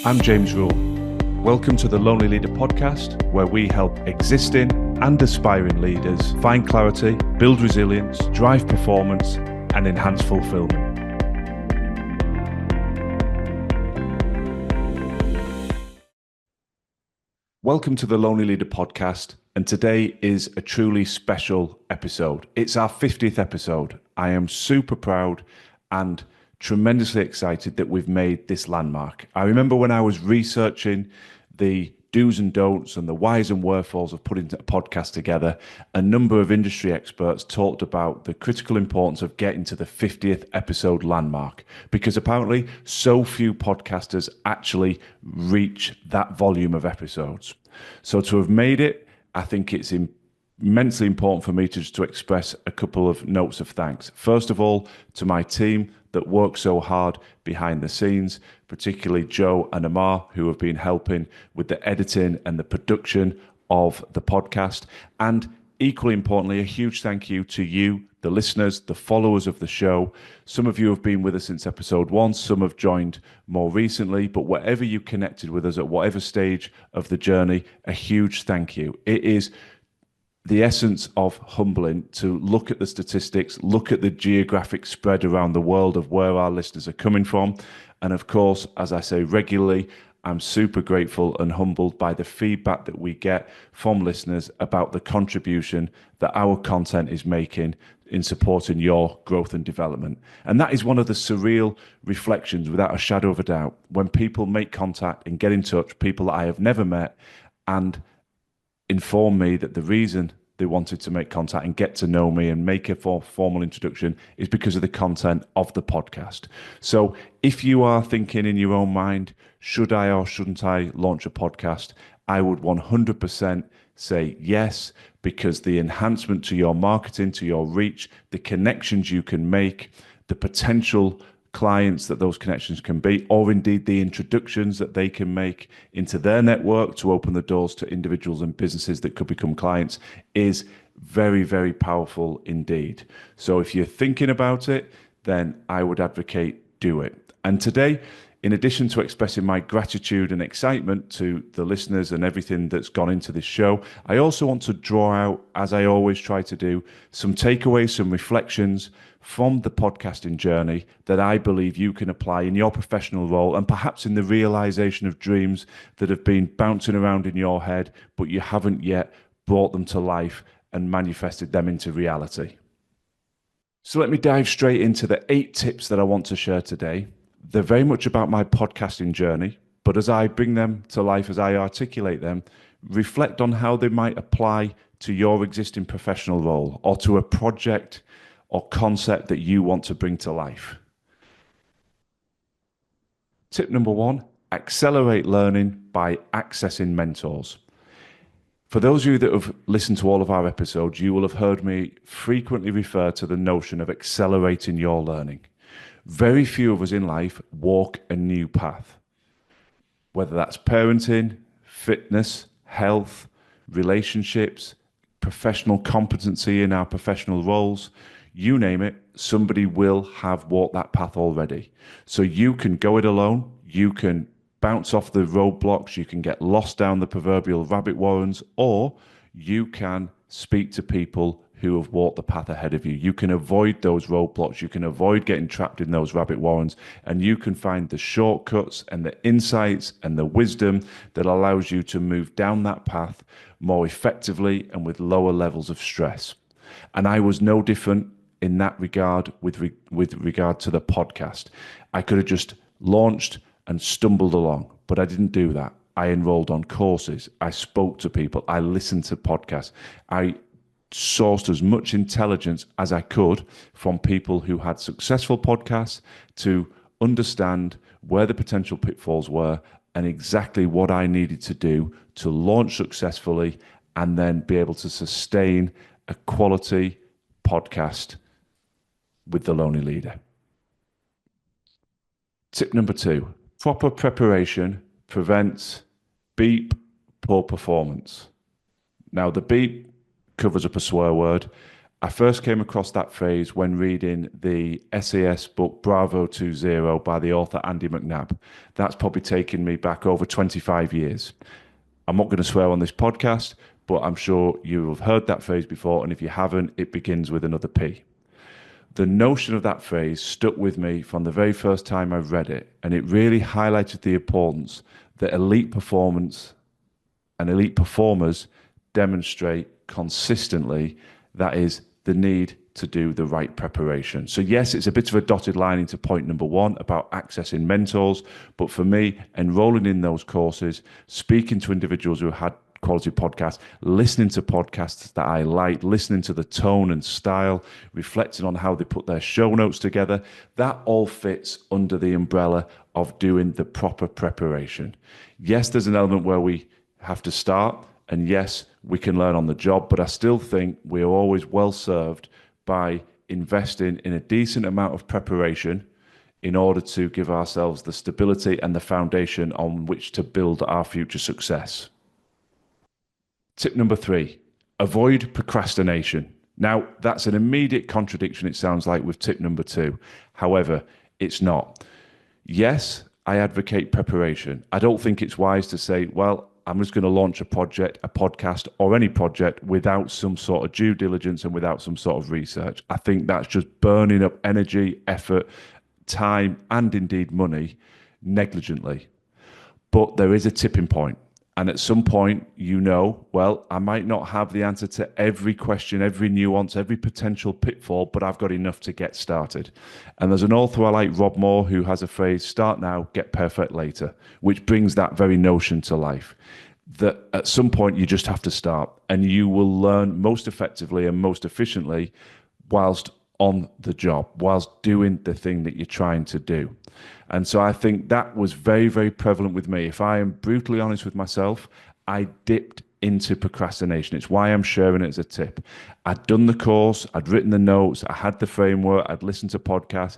I'm James Rule. Welcome to the Lonely Leader podcast, where we help existing and aspiring leaders find clarity, build resilience, drive performance, and enhance fulfillment. Welcome to the Lonely Leader podcast, and today is a truly special episode. It's our 50th episode. I am super proud and tremendously excited that we've made this landmark. I remember when I was researching the do's and don'ts and the whys and wherefores of putting a podcast together, a number of industry experts talked about the critical importance of getting to the 50th episode landmark, because apparently so few podcasters actually reach that volume of episodes. So to have made it, I think it's immensely important for me to express a couple of notes of thanks. First of all, to my team that work so hard behind the scenes, particularly Joe and Amar, who have been helping with the editing and the production of the podcast. And equally importantly, a huge thank you to you, the listeners, the followers of the show. Some of you have been with us since episode 1, some have joined more recently, but wherever you connected with us at whatever stage of the journey, a huge thank you. It is the essence of humbling to look at the statistics, look at the geographic spread around the world of where our listeners are coming from. And of course, as I say regularly, I'm super grateful and humbled by the feedback that we get from listeners about the contribution that our content is making in supporting your growth and development. And that is one of the surreal reflections, without a shadow of a doubt, when people make contact and get in touch, people that I have never met, and inform me that the reason they wanted to make contact and get to know me and make a formal introduction is because of the content of the podcast. So if you are thinking in your own mind, should I or shouldn't I launch a podcast, I would 100% say yes, because the enhancement to your marketing, to your reach, the connections you can make, the potential clients that those connections can be, or indeed the introductions that they can make into their network to open the doors to individuals and businesses that could become clients, is very, very powerful indeed. So if you're thinking about it, then I would advocate do it. And today, in addition to expressing my gratitude and excitement to the listeners and everything that's gone into this show, I also want to draw out, as I always try to do, some takeaways, some reflections from the podcasting journey that I believe you can apply in your professional role and perhaps in the realization of dreams that have been bouncing around in your head, but you haven't yet brought them to life and manifested them into reality. So let me dive straight into the 8 tips that I want to share today. They're very much about my podcasting journey, but as I bring them to life, as I articulate them, reflect on how they might apply to your existing professional role or to a project or concept that you want to bring to life. Tip number 1, accelerate learning by accessing mentors. For those of you that have listened to all of our episodes, you will have heard me frequently refer to the notion of accelerating your learning. Very few of us in life walk a new path, whether that's parenting, fitness, health, relationships, professional competency in our professional roles. You name it, somebody will have walked that path already. So you can go it alone, you can bounce off the roadblocks, you can get lost down the proverbial rabbit warrens, or you can speak to people who have walked the path ahead of you. You can avoid those roadblocks, you can avoid getting trapped in those rabbit warrens, and you can find the shortcuts and the insights and the wisdom that allows you to move down that path more effectively and with lower levels of stress. And I was no different in that regard with regard to the podcast. I could have just launched and stumbled along, but I didn't do that. I enrolled on courses. I spoke to people. I listened to podcasts. I sourced as much intelligence as I could from people who had successful podcasts to understand where the potential pitfalls were and exactly what I needed to do to launch successfully and then be able to sustain a quality podcast with the Lonely Leader. Tip number 2, proper preparation prevents poor performance. Now, the beep covers up a swear word. I first came across that phrase when reading the SAS book Bravo 20 by the author Andy McNabb. That's probably taken me back over 25 years. I'm not going to swear on this podcast, but I'm sure you have heard that phrase before, and if you haven't, it begins with another P. The notion of that phrase stuck with me from the very first time I read it, and it really highlighted the importance that elite performance and elite performers demonstrate consistently. That is the need to do the right preparation. So yes, it's a bit of a dotted line into point number one about accessing mentors, but for me, enrolling in those courses, speaking to individuals who had quality podcasts, listening to podcasts that I like, listening to the tone and style, reflecting on how they put their show notes together, that all fits under the umbrella of doing the proper preparation. Yes, there's an element where we have to start, and yes, we can learn on the job, but I still think we are always well served by investing in a decent amount of preparation in order to give ourselves the stability and the foundation on which to build our future success. Tip number 3, avoid procrastination. Now, that's an immediate contradiction, it sounds like, with tip number 2. However, it's not. Yes, I advocate preparation. I don't think it's wise to say, well, I'm just going to launch a project, a podcast, or any project without some sort of due diligence and without some sort of research. I think that's just burning up energy, effort, time, and indeed money negligently. But there is a tipping point. And at some point, well, I might not have the answer to every question, every nuance, every potential pitfall, but I've got enough to get started. And there's an author I like, Rob Moore, who has a phrase, start now, get perfect later, which brings that very notion to life. That at some point, you just have to start, and you will learn most effectively and most efficiently whilst on the job, whilst doing the thing that you're trying to do. And so I think that was very, very prevalent with me. If I am brutally honest with myself, I dipped into procrastination. It's why I'm sharing it as a tip. I'd done the course, I'd written the notes, I had the framework, I'd listened to podcasts,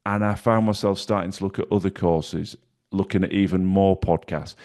and I found myself starting to look at other courses, looking at even more podcasts.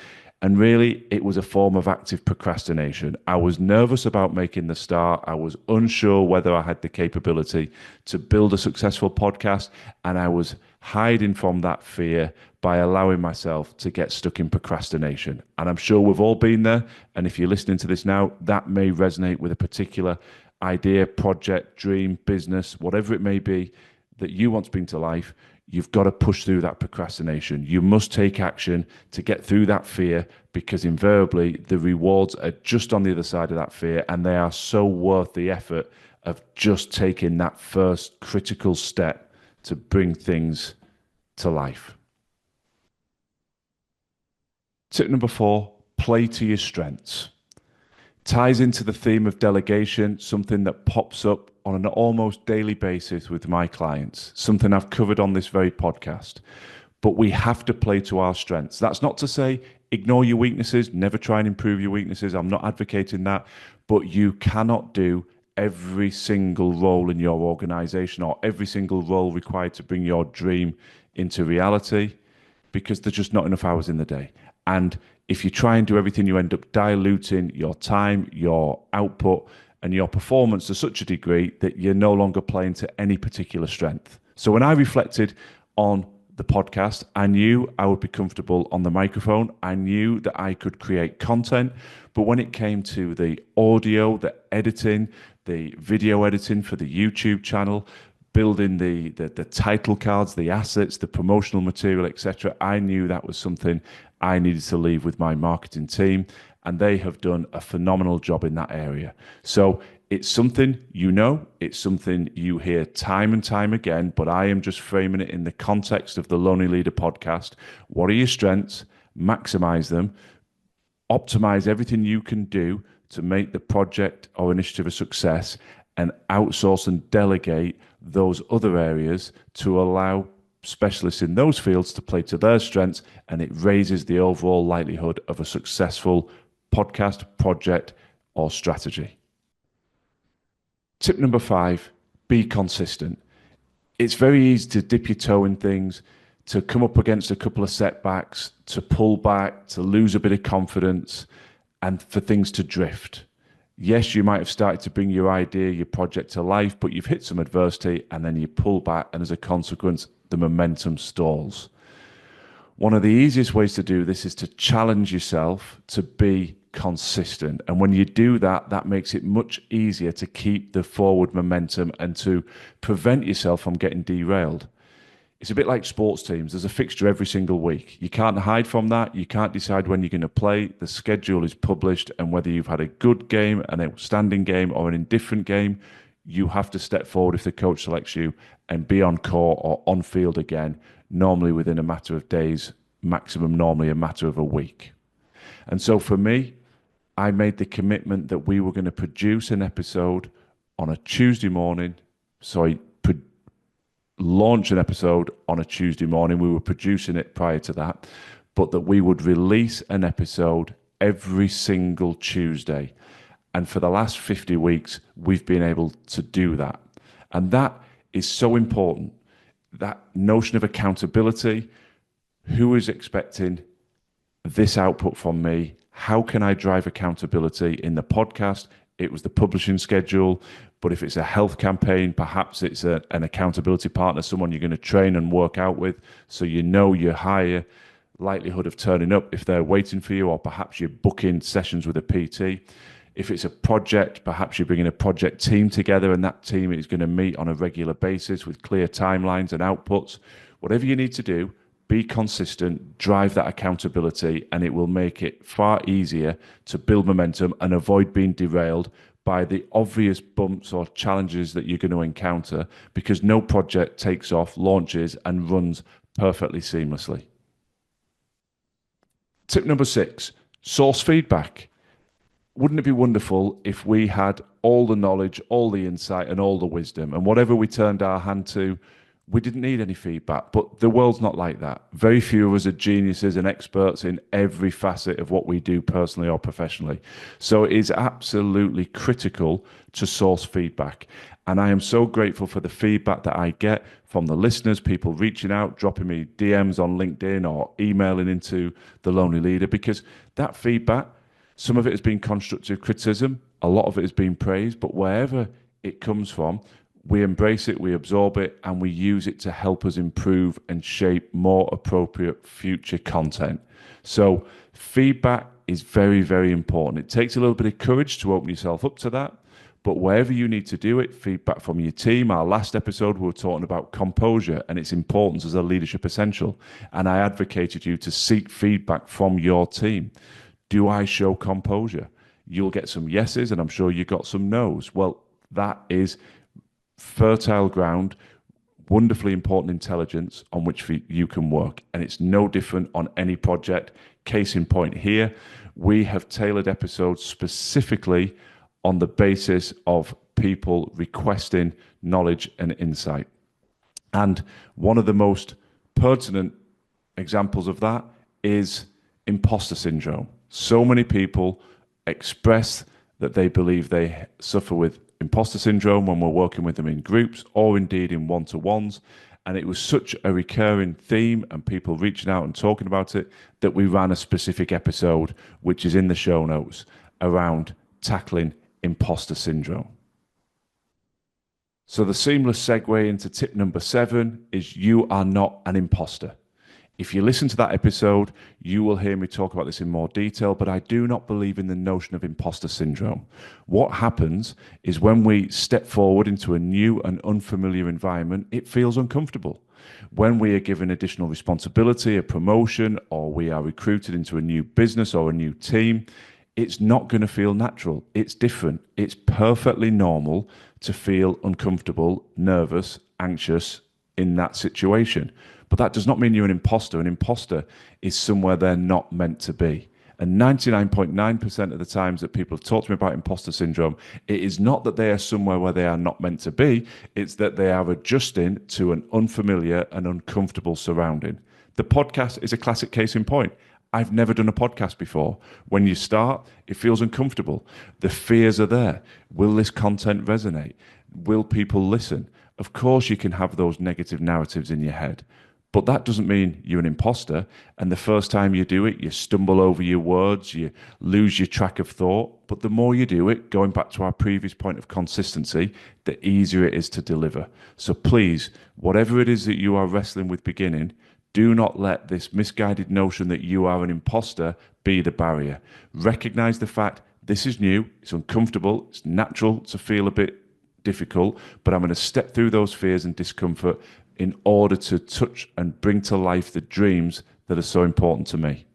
And really, it was a form of active procrastination. I was nervous about making the start. I was unsure whether I had the capability to build a successful podcast. And I was hiding from that fear by allowing myself to get stuck in procrastination. And I'm sure we've all been there. And if you're listening to this now, that may resonate with a particular idea, project, dream, business, whatever it may be that you want to bring to life. You've got to push through that procrastination. You must take action to get through that fear, because invariably the rewards are just on the other side of that fear, and they are so worth the effort of just taking that first critical step to bring things to life. Tip number 4, play to your strengths. Ties into the theme of delegation, something that pops up on an almost daily basis with my clients, something I've covered on this very podcast. But we have to play to our strengths. That's not to say ignore your weaknesses, never try and improve your weaknesses. I'm not advocating that, but you cannot do every single role in your organization or every single role required to bring your dream into reality, because there's just not enough hours in the day. And if you try and do everything, you end up diluting your time, your output, and your performance to such a degree that you're no longer playing to any particular strength. So when I reflected on the podcast, I knew I would be comfortable on the microphone. I knew that I could create content. But when it came to the audio, the editing, the video editing for the YouTube channel, building the title cards, the assets, the promotional material, etc., I knew that was something I needed to leave with my marketing team, and they have done a phenomenal job in that area. So it's something it's something you hear time and time again, but I am just framing it in the context of the Lonely Leader podcast. What are your strengths? Maximize them. Optimize everything you can do to make the project or initiative a success, and outsource and delegate those other areas to allow specialists in those fields to play to their strengths, and it raises the overall likelihood of a successful podcast, project, or strategy. Tip number 5, be consistent. It's very easy to dip your toe in things, to come up against a couple of setbacks, to pull back, to lose a bit of confidence, and for things to drift. Yes, you might have started to bring your idea, your project to life, but you've hit some adversity and then you pull back, and as a consequence, the momentum stalls. One of the easiest ways to do this is to challenge yourself to be consistent. And when you do that, that makes it much easier to keep the forward momentum and to prevent yourself from getting derailed. It's a bit like sports teams. There's a fixture every single week. You can't hide from that. You can't decide when you're going to play. The schedule is published, and whether you've had a good game, an outstanding game, or an indifferent game, you have to step forward if the coach selects you and be on court or on field again, normally within a matter of days, maximum normally a matter of a week. And so for me, I made the commitment that we were going to produce an episode on a Tuesday morning. Launch an episode on a Tuesday morning. We were producing it prior to that, but that we would release an episode every single Tuesday. And for the last 50 weeks, we've been able to do that. And that is so important. That notion of accountability. Who is expecting this output from me? How can I drive accountability in the podcast? It was the publishing schedule. But if it's a health campaign, perhaps it's an accountability partner, someone you're going to train and work out with, so you know your higher likelihood of turning up if they're waiting for you, or perhaps you're booking sessions with a PT. If it's a project, perhaps you're bringing a project team together, and that team is going to meet on a regular basis with clear timelines and outputs. Whatever you need to do, be consistent, drive that accountability, and it will make it far easier to build momentum and avoid being derailed by the obvious bumps or challenges that you're going to encounter, because no project takes off, launches, and runs perfectly seamlessly. Tip number 6, source feedback. Wouldn't it be wonderful if we had all the knowledge, all the insight, and all the wisdom, and whatever we turned our hand to, we didn't need any feedback? But the world's not like that. Very few of us are geniuses and experts in every facet of what we do personally or professionally. So it is absolutely critical to source feedback. And I am so grateful for the feedback that I get from the listeners, people reaching out, dropping me DMs on LinkedIn or emailing into The Lonely Leader, because that feedback, some of it has been constructive criticism, a lot of it has been praise, but wherever it comes from, we embrace it, we absorb it, and we use it to help us improve and shape more appropriate future content. So feedback is very, very important. It takes a little bit of courage to open yourself up to that, but wherever you need to do it, feedback from your team. Our last episode, we were talking about composure and its importance as a leadership essential, and I advocated you to seek feedback from your team. Do I show composure? You'll get some yeses, and I'm sure you got some no's. Well, that is fertile ground, wonderfully important intelligence on which you can work. And it's no different on any project. Case in point here, we have tailored episodes specifically on the basis of people requesting knowledge and insight. And one of the most pertinent examples of that is imposter syndrome. So many people express that they believe they suffer with imposter syndrome when we're working with them in groups or indeed in one-to-ones. And it was such a recurring theme and people reaching out and talking about it that we ran a specific episode, which is in the show notes, around tackling imposter syndrome. So the seamless segue into tip number 7 is you are not an imposter. If you listen to that episode, you will hear me talk about this in more detail, but I do not believe in the notion of imposter syndrome. What happens is when we step forward into a new and unfamiliar environment, it feels uncomfortable. When we are given additional responsibility, a promotion, or we are recruited into a new business or a new team, it's not going to feel natural. It's different. It's perfectly normal to feel uncomfortable, nervous, anxious in that situation. But that does not mean you're an imposter. An imposter is somewhere they're not meant to be. And 99.9% of the times that people have talked to me about imposter syndrome, it is not that they are somewhere where they are not meant to be. It's that they are adjusting to an unfamiliar and uncomfortable surrounding. The podcast is a classic case in point. I've never done a podcast before. When you start, it feels uncomfortable. The fears are there. Will this content resonate? Will people listen? Of course, you can have those negative narratives in your head. But that doesn't mean you're an imposter. And the first time you do it, you stumble over your words, you lose your track of thought. But the more you do it, going back to our previous point of consistency, the easier it is to deliver. So please, whatever it is that you are wrestling with beginning, do not let this misguided notion that you are an imposter be the barrier. Recognize the fact this is new, it's uncomfortable, it's natural to feel a bit difficult, but I'm going to step through those fears and discomfort in order to touch and bring to life the dreams that are so important to me.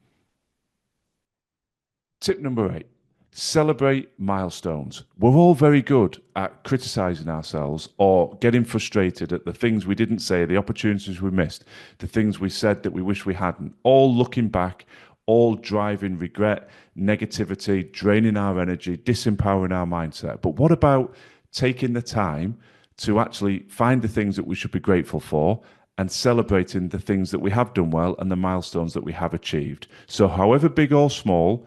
Tip number 8, celebrate milestones. We're all very good at criticizing ourselves or getting frustrated at the things we didn't say, the opportunities we missed, the things we said that we wish we hadn't, all looking back, all driving regret, negativity, draining our energy, disempowering our mindset. But what about taking the time to actually find the things that we should be grateful for and celebrating the things that we have done well and the milestones that we have achieved? So however big or small,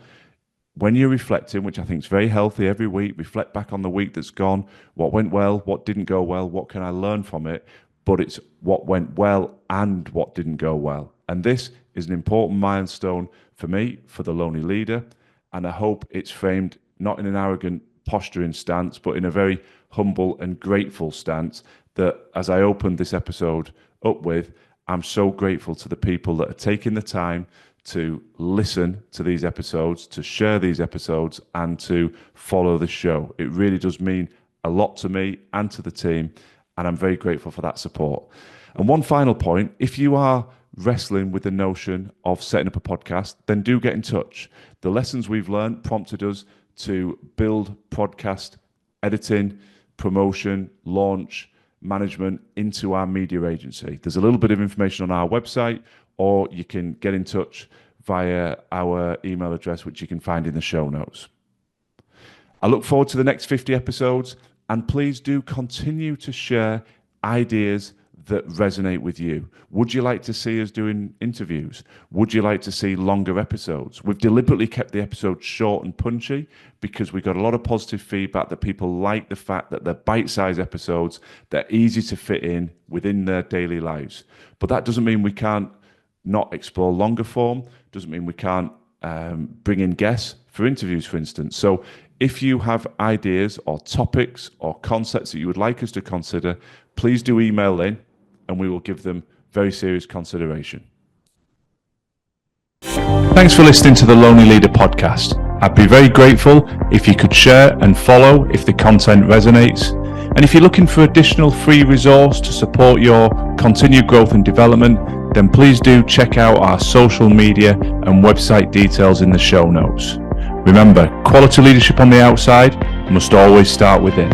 when you're reflecting, which I think is very healthy every week, reflect back on the week that's gone, what went well, what didn't go well, what can I learn from it? But it's what went well and what didn't go well. And this is an important milestone for me, for the Lonely Leader. And I hope it's framed not in an arrogant posturing stance, but in a very humble and grateful stance that, as I opened this episode up with, I'm so grateful to the people that are taking the time to listen to these episodes, to share these episodes, and to follow the show. It really does mean a lot to me and to the team, and I'm very grateful for that support. And one final point, if you are wrestling with the notion of setting up a podcast, then do get in touch. The lessons we've learned prompted us to build podcast editing, promotion, launch, management into our media agency. There's a little bit of information on our website, or you can get in touch via our email address, which you can find in the show notes. I look forward to the next 50 episodes, and please do continue to share ideas that resonate with you. Would you like to see us doing interviews? Would you like to see longer episodes? We've deliberately kept the episodes short and punchy because we got a lot of positive feedback that people like the fact that they're bite-sized episodes, they're easy to fit in within their daily lives. But that doesn't mean we can't not explore longer form, doesn't mean we can't bring in guests for interviews, for instance. So if you have ideas or topics or concepts that you would like us to consider, please do email in and we will give them very serious consideration. Thanks for listening to the Lonely Leader podcast. I'd be very grateful if you could share and follow if the content resonates. And if you're looking for additional free resource to support your continued growth and development, then please do check out our social media and website details in the show notes. Remember, quality leadership on the outside must always start within.